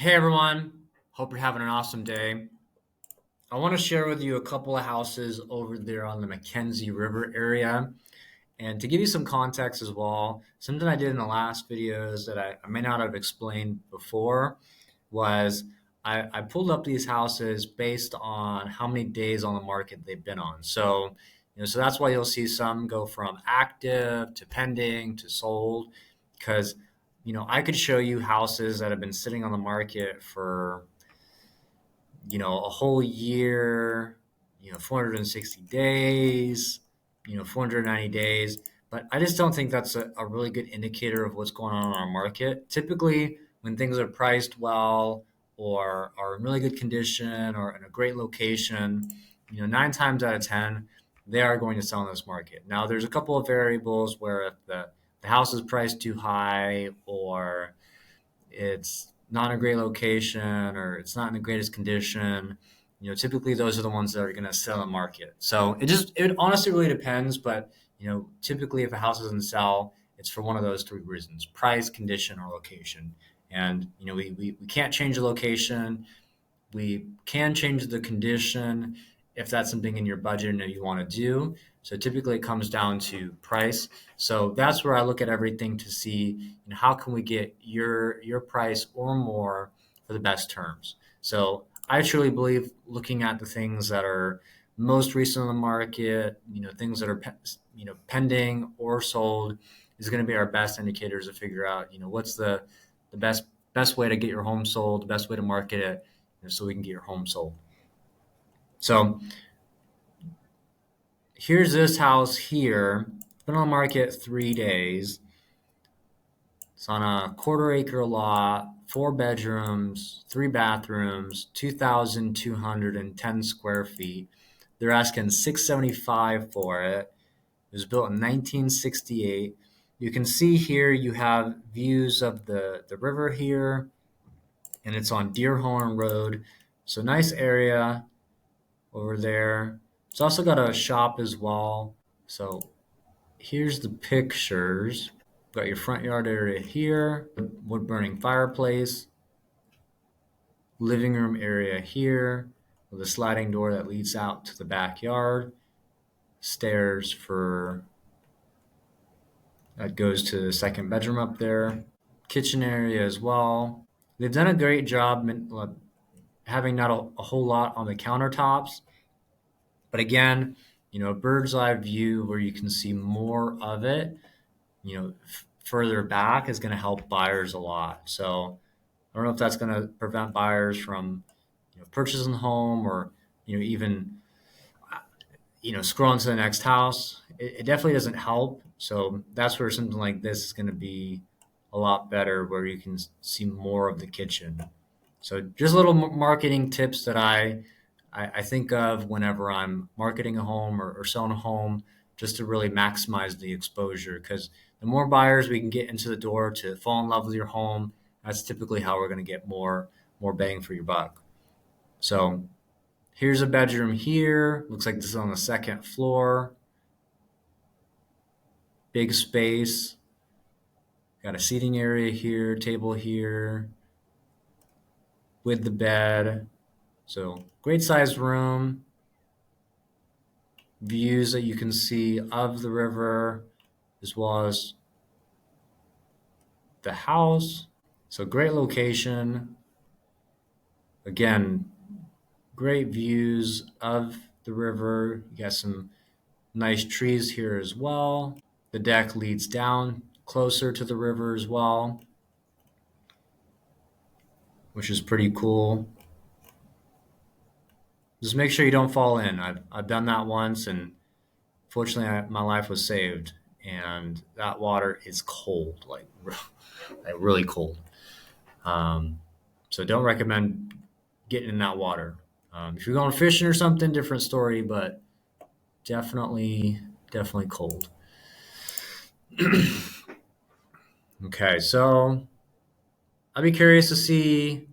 Hey everyone, hope you're having an awesome day. I want to share with you a couple of houses over there on the Mckenzie River area. And to give you some context as well, something I did in the last videos that I may not have explained before was I pulled up these houses based on how many days on the market they've been on. So that's why you'll see some go from active to pending to sold, because I could show you houses that have been sitting on the market for a whole year, 460 days, 490 days. But I just don't think that's a really good indicator of what's going on in our market. Typically, when things are priced well or are in really good condition or in a great location, 9 times out of 10, they are going to sell in this market. Now, there's a couple of variables where if the house is priced too high or it's not in a great location or it's not in the greatest condition, typically those are the ones that are going to sell in the market. So it honestly really depends, but typically if a house doesn't sell, it's for one of those three reasons: price, condition, or location. And we can't change the location. We can change the condition if that's something in your budget and you want to do. So typically it comes down to price. So that's where I look at everything to see, how can we get your price or more for the best terms. So I truly believe looking at the things that are most recent on the market, things that are pending or sold is going to be our best indicators to figure out, what's the best way to get your home sold, the best way to market it, so we can get your home sold. So here's this house here. It's been on the market 3 days. It's on a quarter-acre lot, 4 bedrooms, 3 bathrooms, 2,210 square feet. They're asking $675 for it. It was built in 1968. You can see here you have views of the river here, and it's on Deerhorn Road. So nice area over there. It's also got a shop as well. So here's the pictures. Got your front yard area here, wood burning fireplace, living room area here with a sliding door that leads out to the backyard, stairs for that goes to the second bedroom up there, kitchen area as well. They've done a great job having not a whole lot on the countertops. But again, a bird's eye view where you can see more of it, further back is going to help buyers a lot. So I don't know if that's going to prevent buyers from, purchasing the home or, even, scrolling to the next house. It definitely doesn't help. So that's where something like this is going to be a lot better, where you can see more of the kitchen. So just little marketing tips that I think of whenever I'm marketing a home or selling a home, just to really maximize the exposure. Because the more buyers we can get into the door to fall in love with your home, that's typically how we're going to get more bang for your buck. So here's a bedroom here. Looks like this is on the second floor. Big space. Got a seating area here, table here with the bed. So great sized room. Views that you can see of the river as well as the house. So great location. Again, great views of the river. You got some nice trees here as well. The deck leads down closer to the river as well, which is pretty cool. Just make sure you don't fall in. I've done that once, and fortunately my life was saved. And that water is cold, like really cold. So don't recommend getting in that water. If you're going fishing or something, different story, but definitely cold. Okay, so I'd be curious to see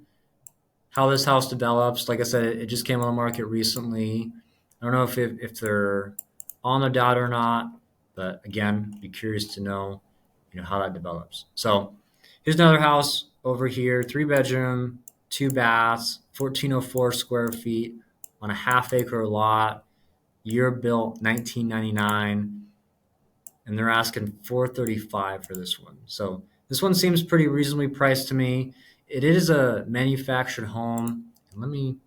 how this house develops. Like I said, it just came on the market recently. I don't know if they're on the dot or not, but again, be curious to know, how that develops. So here's another house over here, 3 bedroom, 2 baths, 1404 square feet on a half-acre lot. Year built 1999, and they're asking 435 for this one. So this one seems pretty reasonably priced to me. It is a manufactured home. And let me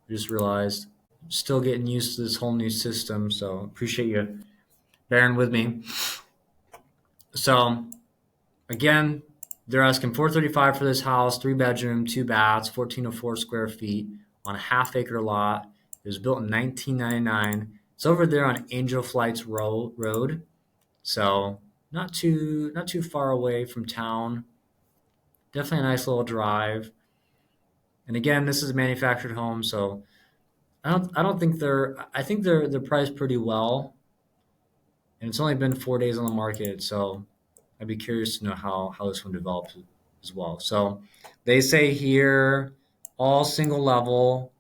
just realized I'm still getting used to this whole new system, so appreciate you bearing with me. So again, they're asking 435 for this house, 3 bedroom, 2 baths, 1404 square feet on a half-acre lot. It was built in 1999. It's over there on Angel Flights Road, so not too far away from town. Definitely a nice little drive. And again, this is a manufactured home, so I don't think I think they're priced pretty well. And it's only been 4 days on the market, so I'd be curious to know how this one develops as well. So they say here, all single level.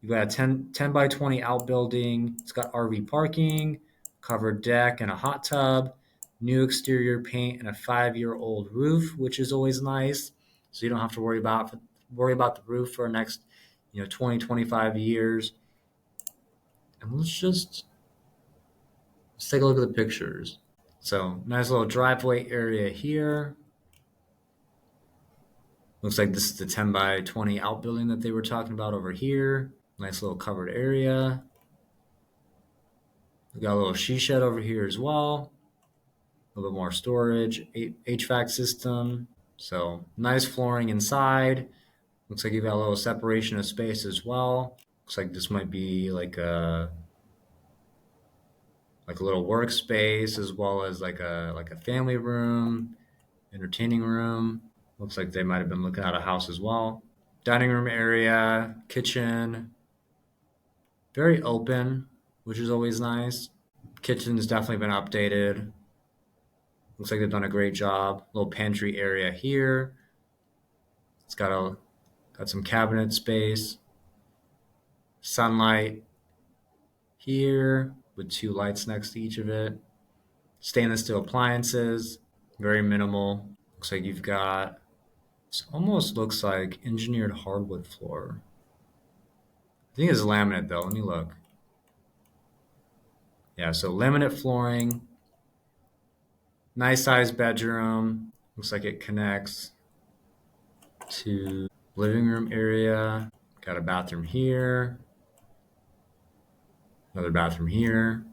You've got a 10 by 20 outbuilding. It's got RV parking, covered deck, and a hot tub. New exterior paint and a 5-year-old roof, which is always nice. So you don't have to worry about the roof for the next 20 25 years. And let's take a look at the pictures. So nice little driveway area here. Looks like this is the 10 by 20 outbuilding that they were talking about over here. Nice little covered area. We got a little she shed over here as well. A little bit more storage, HVAC system. So nice flooring inside. Looks like you've got a little separation of space as well. Looks like this might be like a little workspace as well as like a family room, entertaining room. Looks like they might have been looking at a house as well. Dining room area, kitchen, very open, which is always nice. Kitchen's definitely been updated. Looks like they've done a great job. Little pantry area here. It's got some cabinet space. Sunlight here with 2 lights next to each of it. Stainless steel appliances, very minimal. Looks like you've got, this almost looks like engineered hardwood floor. I think it's laminate though. Let me look. Yeah, so laminate flooring. Nice sized bedroom. Looks like it connects to living room area. Got a bathroom here. Another bathroom here.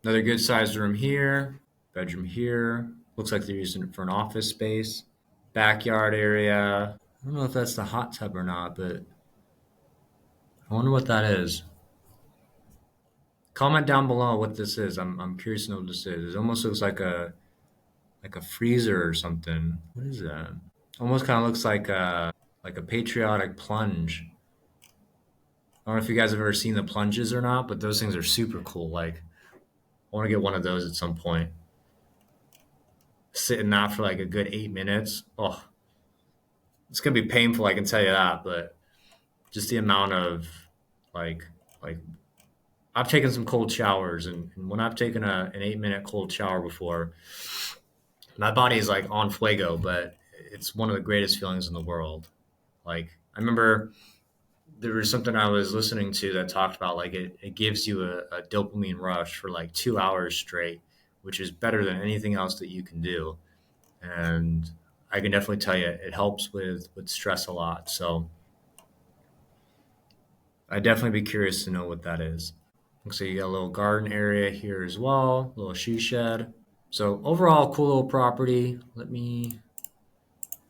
Another good sized room here. Bedroom here. Looks like they're using it for an office space. Backyard area. I don't know if that's the hot tub or not, but I wonder what that is. Comment down below what this is. I'm curious to know what this is. It almost looks like a freezer or something. What is that? Almost kind of looks like a patriotic plunge. I don't know if you guys have ever seen the plunges or not, but those things are super cool. Like, I want to get one of those at some point. Sit in that for like a good 8 minutes. Oh, it's gonna be painful, I can tell you that. But just the amount of like I've taken some cold showers, and when I've taken an 8 minute cold shower before, my body is like on fuego, but it's one of the greatest feelings in the world. Like, I remember there was something I was listening to that talked about like it gives you a dopamine rush for like 2 hours straight, which is better than anything else that you can do. And I can definitely tell you it helps with stress a lot. So I'd definitely be curious to know what that is. So you got a little garden area here as well, a little she shed. So overall, cool little property. Let me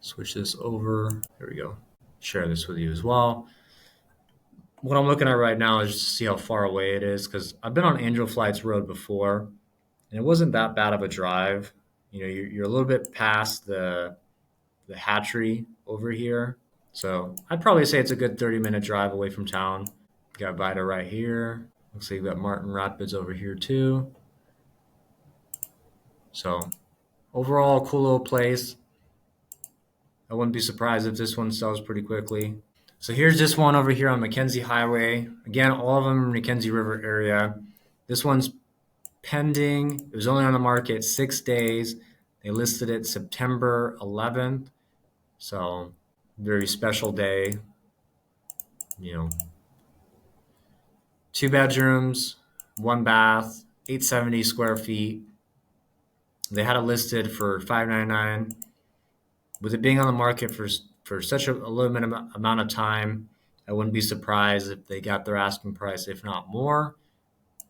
switch this over. There we go. Share this with you as well. What I'm looking at right now is just to see how far away it is, because I've been on Angel Flights Road before, and it wasn't that bad of a drive. You're a little bit past the hatchery over here. So I'd probably say it's a good 30-minute drive away from town. You got Vida right here. Looks like you've got Martin Rapids over here too. So overall, cool little place. I wouldn't be surprised if this one sells pretty quickly. So here's this one over here on Mckenzie Highway. Again, all of them in Mckenzie River area. This one's pending. It was only on the market 6 days. They listed it September 11th. So Very special day. You know, 2 bedrooms, 1 bath, 870 square feet. They had it listed for $599. With it being on the market for such a limited amount of time, I wouldn't be surprised if they got their asking price, if not more.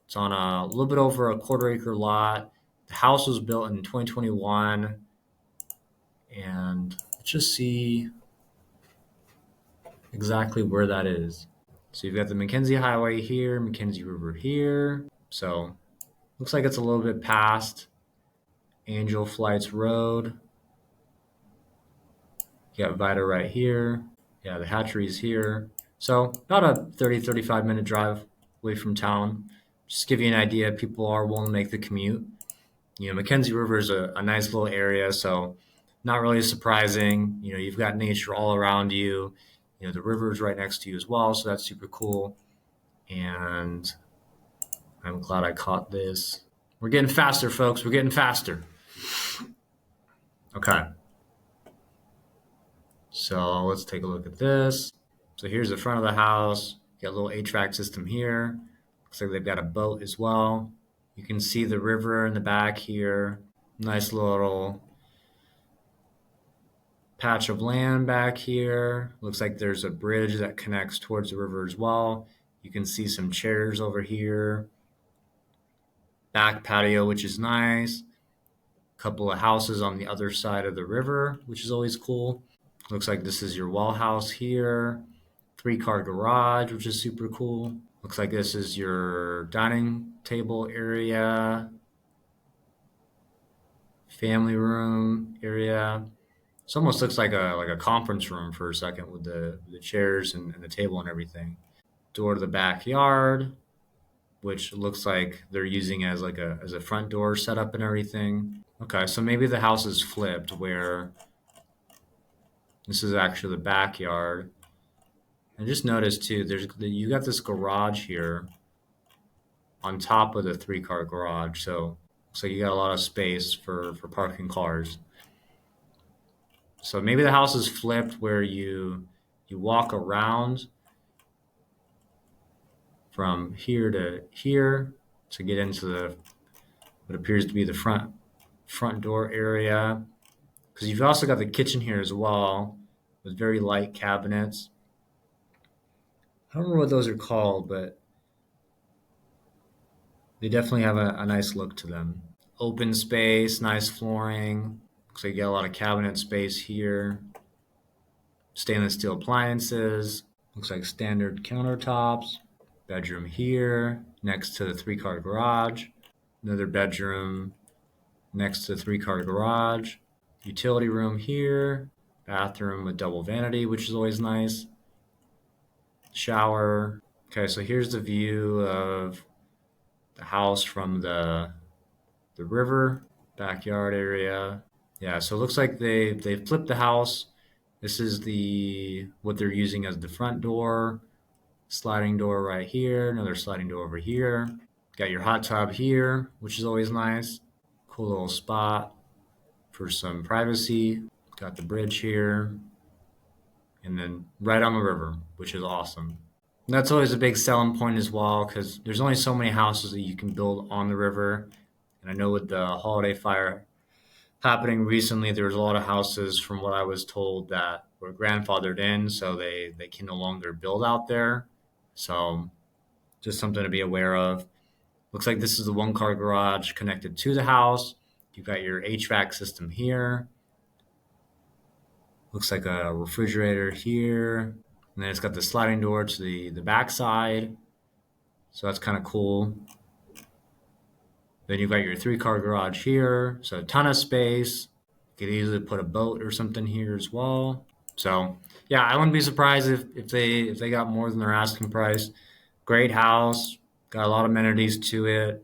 It's on a little bit over a quarter-acre lot. The house was built in 2021, and let's just see exactly where that is. So you've got the Mckenzie Highway here, Mckenzie River here. So looks like it's a little bit past Angel Flights Road. You got Vita right here. Yeah, the hatchery's here. So about a 35-minute drive away from town. Just to give you an idea, people are willing to make the commute. Mckenzie River is a nice little area, so not really surprising. You've got nature all around you. The river is right next to you as well, so that's super cool. And I'm glad I caught this. We're getting faster, folks. We're getting faster. Okay. So let's take a look at this. So here's the front of the house. You got a little HVAC system here. Looks like they've got a boat as well. You can see the river in the back here. Nice little patch of land back here. Looks like there's a bridge that connects towards the river as well. You can see some chairs over here. Back patio, which is nice. Couple of houses on the other side of the river, which is always cool. Looks like this is your well house here. 3-car garage, which is super cool. Looks like this is your dining table area. Family room area. This almost looks like a conference room for a second with the chairs and the table and everything. Door to the backyard, which looks like they're using as a front door setup and everything. Okay, so maybe the house is flipped where this is actually the backyard. And just notice too, you got this garage here on top of the 3-car garage, so you got a lot of space for parking cars. So maybe the house is flipped where you walk around from here to here to get into what appears to be the front door area. Because you've also got the kitchen here as well with very light cabinets. I don't remember what those are called, but they definitely have a nice look to them. Open space, nice flooring. Looks like you get a lot of cabinet space here. Stainless steel appliances. Looks like standard countertops. Bedroom here, next to the 3-car garage. Another bedroom next to the 3-car garage. Utility room here. Bathroom with double vanity, which is always nice. Shower. Okay, so here's the view of the house from the river, backyard area. Yeah, so it looks like they've flipped the house. This is what they're using as the front door. Sliding door right here, another sliding door over here. Got your hot tub here, which is always nice. Cool little spot for some privacy. Got the bridge here. And then right on the river, which is awesome. And that's always a big selling point as well, because there's only so many houses that you can build on the river. And I know with the holiday fire happening recently, there was a lot of houses, from what I was told, that were grandfathered in, so they can no longer build out there. So just something to be aware of. Looks like this is the 1-car garage connected to the house. You've got your HVAC system here. Looks like a refrigerator here. And then it's got the sliding door to the back side. So that's kind of cool. Then you've got your 3-car garage here. So a ton of space. You could easily put a boat or something here as well. So yeah, I wouldn't be surprised if they got more than their asking price. Great house, got a lot of amenities to it,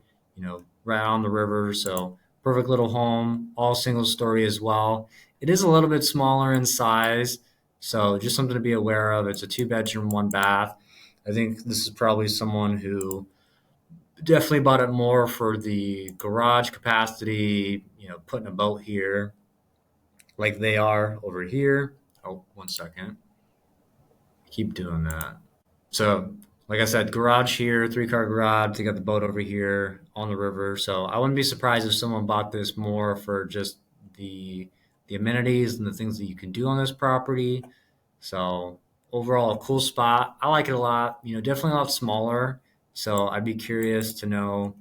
right on the river. So perfect little home, all single story as well. It is a little bit smaller in size, so just something to be aware of. It's a 2-bedroom, 1-bath. I think this is probably someone who definitely bought it more for the garage capacity, putting a boat here like they are over here. Oh, 1 second. Keep doing that. So, like I said, garage here, 3-car garage. They got the boat over here on the river. So I wouldn't be surprised if someone bought this more for just the the amenities and the things that you can do on this property. So overall, a cool spot. I like it a lot. Definitely a lot smaller. So I'd be curious to know,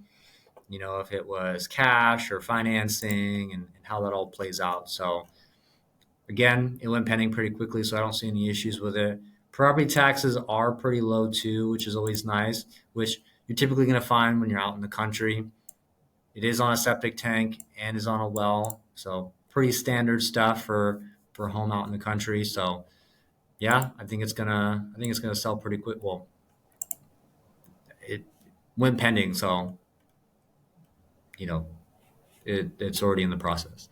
if it was cash or financing and how that all plays out. So again, it went pending pretty quickly, so I don't see any issues with it. Property taxes are pretty low too, which is always nice, which you're typically going to find when you're out in the country. It is on a septic tank and is on a well, so pretty standard stuff for a home out in the country. So yeah, I think it's gonna sell pretty quick. Well, it went pending, so you know it's already in the process.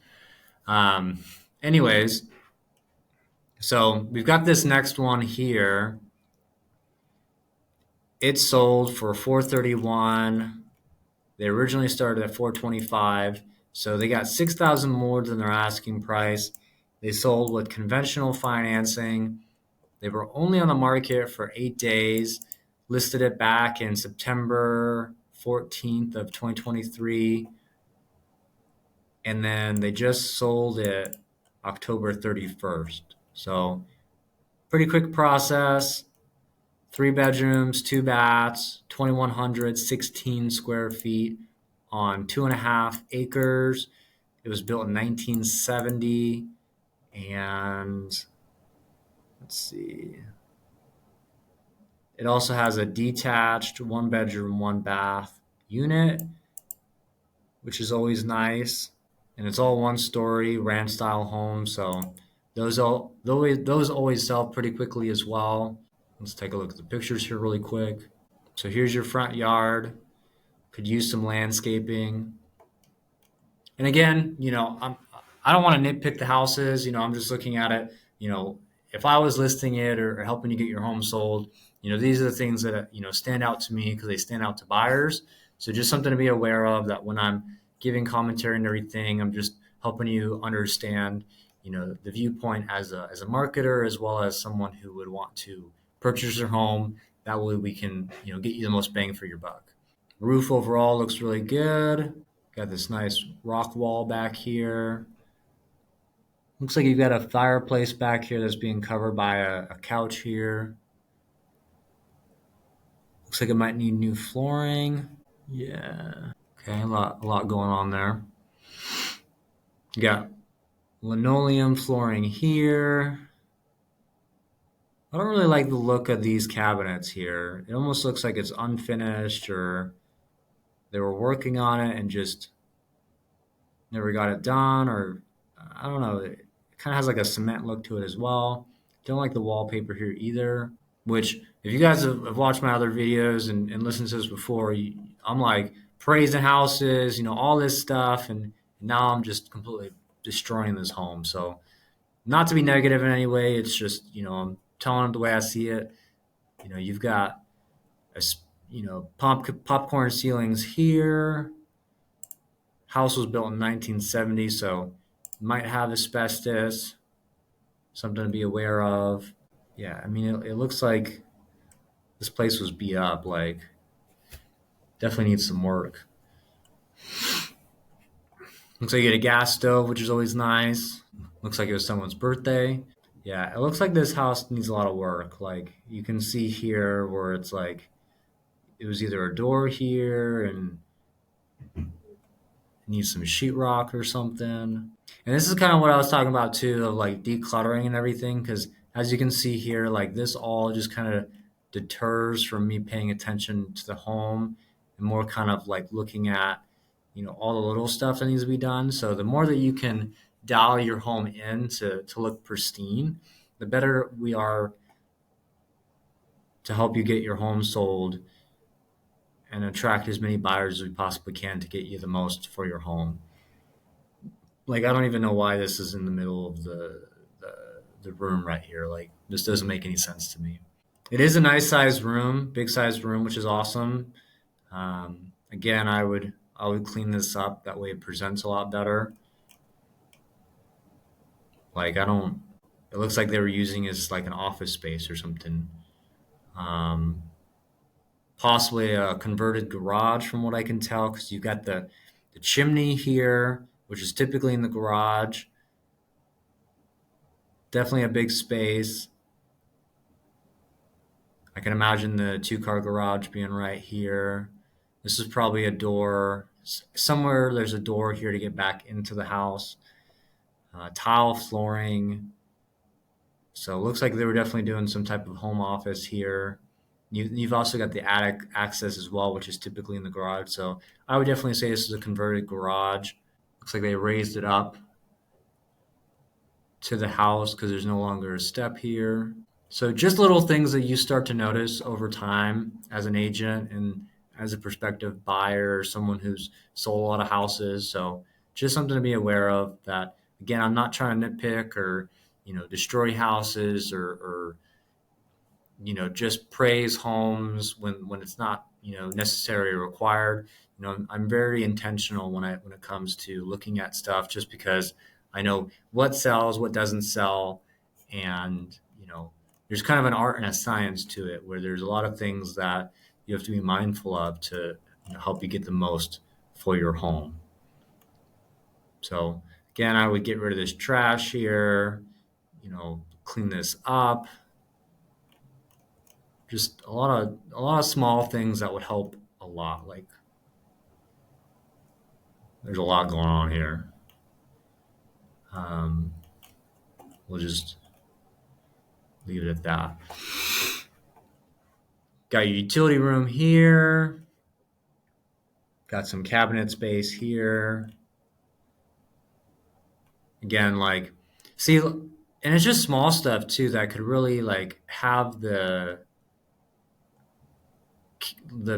Um, anyways, so we've got this next one here. It sold for 431. They originally started at 425, so they got 6,000 more than their asking price. They sold with conventional financing. They were only on the market for 8 days. Listed it back in September 14th of 2023, and then they just sold it October 31st. So pretty quick process. 3 bedrooms, 2 baths, 2,116 square feet on 2.5 acres. It was built in 1970. And let's see. It also has a detached 1 bedroom, 1 bath unit, which is always nice. And it's all 1 story ranch style home. So those always sell pretty quickly as well. Let's take a look at the pictures here really quick. So here's your front yard. Could use some landscaping. And again, I don't want to nitpick the houses. I'm just looking at it. If I was listing it or helping you get your home sold, these are the things that stand out to me because they stand out to buyers. So just something to be aware of, that when I'm giving commentary and everything, I'm just helping you understand, the viewpoint as a marketer, as well as someone who would want to purchase their home. That way we can get you the most bang for your buck. Roof overall looks really good. Got this nice rock wall back here. Looks like you've got a fireplace back here that's being covered by a couch here. Looks like it might need new flooring. Yeah. Okay, a lot going on there. You got linoleum flooring here. I don't really like the look of these cabinets here. It almost looks like it's unfinished, or they were working on it and just never got it done, or I don't know. It kind of has like a cement look to it as well. Don't like the wallpaper here either. Which, if you guys have watched my other videos and listened to this before, I'm like praising houses, all this stuff, and now I'm just completely destroying this home. So, not to be negative in any way, it's just I'm telling it the way I see it. You've got a popcorn ceilings here. House was built in 1970, so might have asbestos. Something to be aware of. Yeah, I mean, it looks like this place was beat up. Like, definitely needs some work. Looks like you get a gas stove, which is always nice. Looks like it was someone's birthday. Yeah, it looks like this house needs a lot of work. Like, you can see here where it's like it was either a door here and needs some sheetrock or something. And this is kind of what I was talking about too, of like decluttering and everything, because as you can see here, like this all just kind of deters from me paying attention to the home and more kind of like looking at, all the little stuff that needs to be done. So the more that you can dial your home in to look pristine, the better we are to help you get your home sold and attract as many buyers as we possibly can to get you the most for your home. Like, I don't even know why this is in the middle of the, the room right here. Like, this doesn't make any sense to me. It is a nice sized room, big sized room, which is awesome. Again, I would clean this up. That way it presents a lot better. Like, I don't. It looks like they were using it as like an office space or something. Um, Possibly a converted garage from what I can tell, because you've got the chimney here, which is typically in the garage. Definitely a big space. I can imagine the two-car garage being right here. This is probably a door. Somewhere there's a door here to get back into the house. Tile flooring. So it looks like they were definitely doing some type of home office here. You've also got the attic access as well, which is typically in the garage. So I would definitely say this is a converted garage. Looks like they raised it up to the house because there's no longer a step here. So just little things that you start to notice over time as an agent and as a prospective buyer or someone who's sold a lot of houses. So just something to be aware of that again, I'm not trying to nitpick or, destroy houses or just praise homes when it's not, necessary or required. I'm very intentional when it comes to looking at stuff just because I know what sells, what doesn't sell, and there's kind of an art and a science to it where there's a lot of things that you have to be mindful of to help you get the most for your home. So again, I would get rid of this trash here, clean this up, just a lot of small things that would help a lot. Like there's a lot going on here. Um, we'll just leave it at that. Got your utility room here. Got some cabinet space here. Again, like see, and it's just small stuff too that could really like have the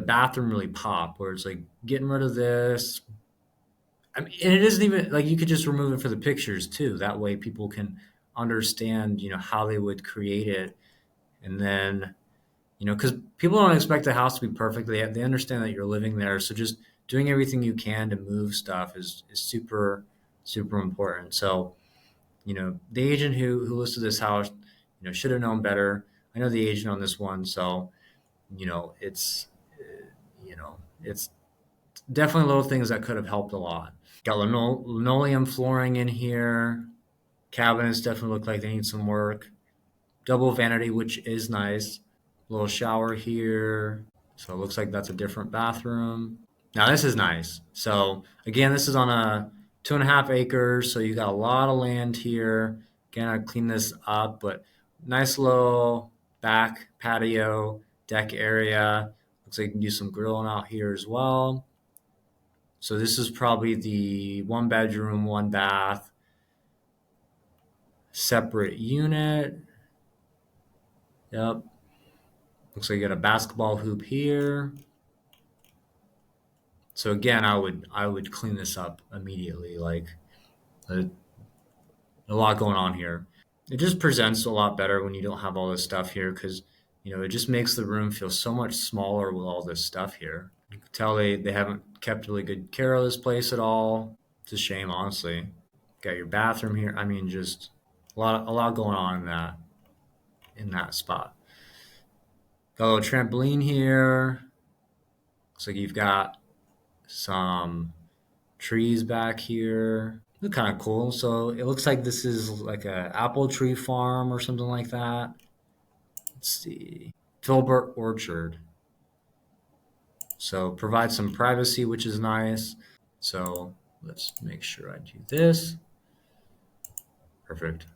bathroom really pop. Where it's like getting rid of this, I mean, and it isn't even like you could just remove it for the pictures too. That way people can understand, how they would create it. And then, because people don't expect the house to be perfect. They understand that you're living there. So just doing everything you can to move stuff is super, super important. So, the agent who listed this house, should have known better. I know the agent on this one. So, it's, it's definitely little things that could have helped a lot. Got linoleum flooring in here. Cabinets definitely look like they need some work. Double vanity, which is nice. Little shower here. So it looks like that's a different bathroom. Now this is nice. So again, this is on a 2.5 acres. So you got a lot of land here. Again, I clean this up, but nice little back patio deck area. Looks like you can do some grilling out here as well. So this is probably the 1 bedroom, 1 bath, separate unit. Yep. Looks like you got a basketball hoop here. So again, I would clean this up immediately. Like a, a lot going on here. It just presents a lot better when you don't have all this stuff here because it just makes the room feel so much smaller with all this stuff here. You can tell they haven't kept really good care of this place at all. It's a shame, honestly. Got your bathroom here. I mean, just a lot going on in that spot. Got a little trampoline here. Looks like you've got some trees back here. Look kind of cool. So it looks like this is like a apple tree farm or something like that. Let's see. Filbert Orchard. So provide some privacy, which is nice. So let's make sure I do this. Perfect.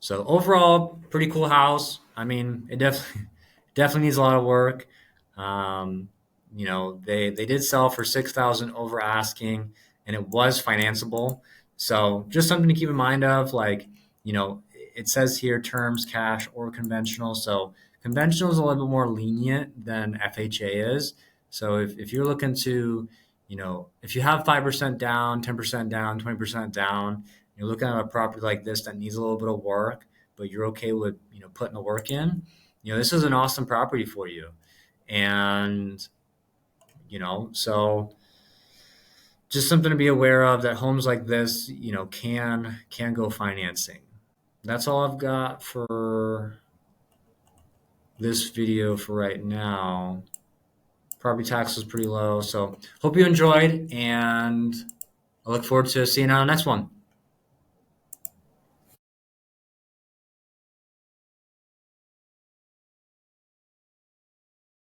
So overall, pretty cool house. I mean, it definitely needs a lot of work. Um, they did sell for 6,000 over asking, and it was financeable. So just something to keep in mind of. Like, it says here terms cash or conventional. So conventional is a little bit more lenient than FHA is. So if you're looking to, if you have 5% down, 10% down, 20% down, you're looking at a property like this that needs a little bit of work, but you're okay with putting the work in. This is an awesome property for you, and so just something to be aware of, that homes like this, can go financing. That's all I've got for this video for right now. Property tax is pretty low, so hope you enjoyed, and I look forward to seeing you on the next one.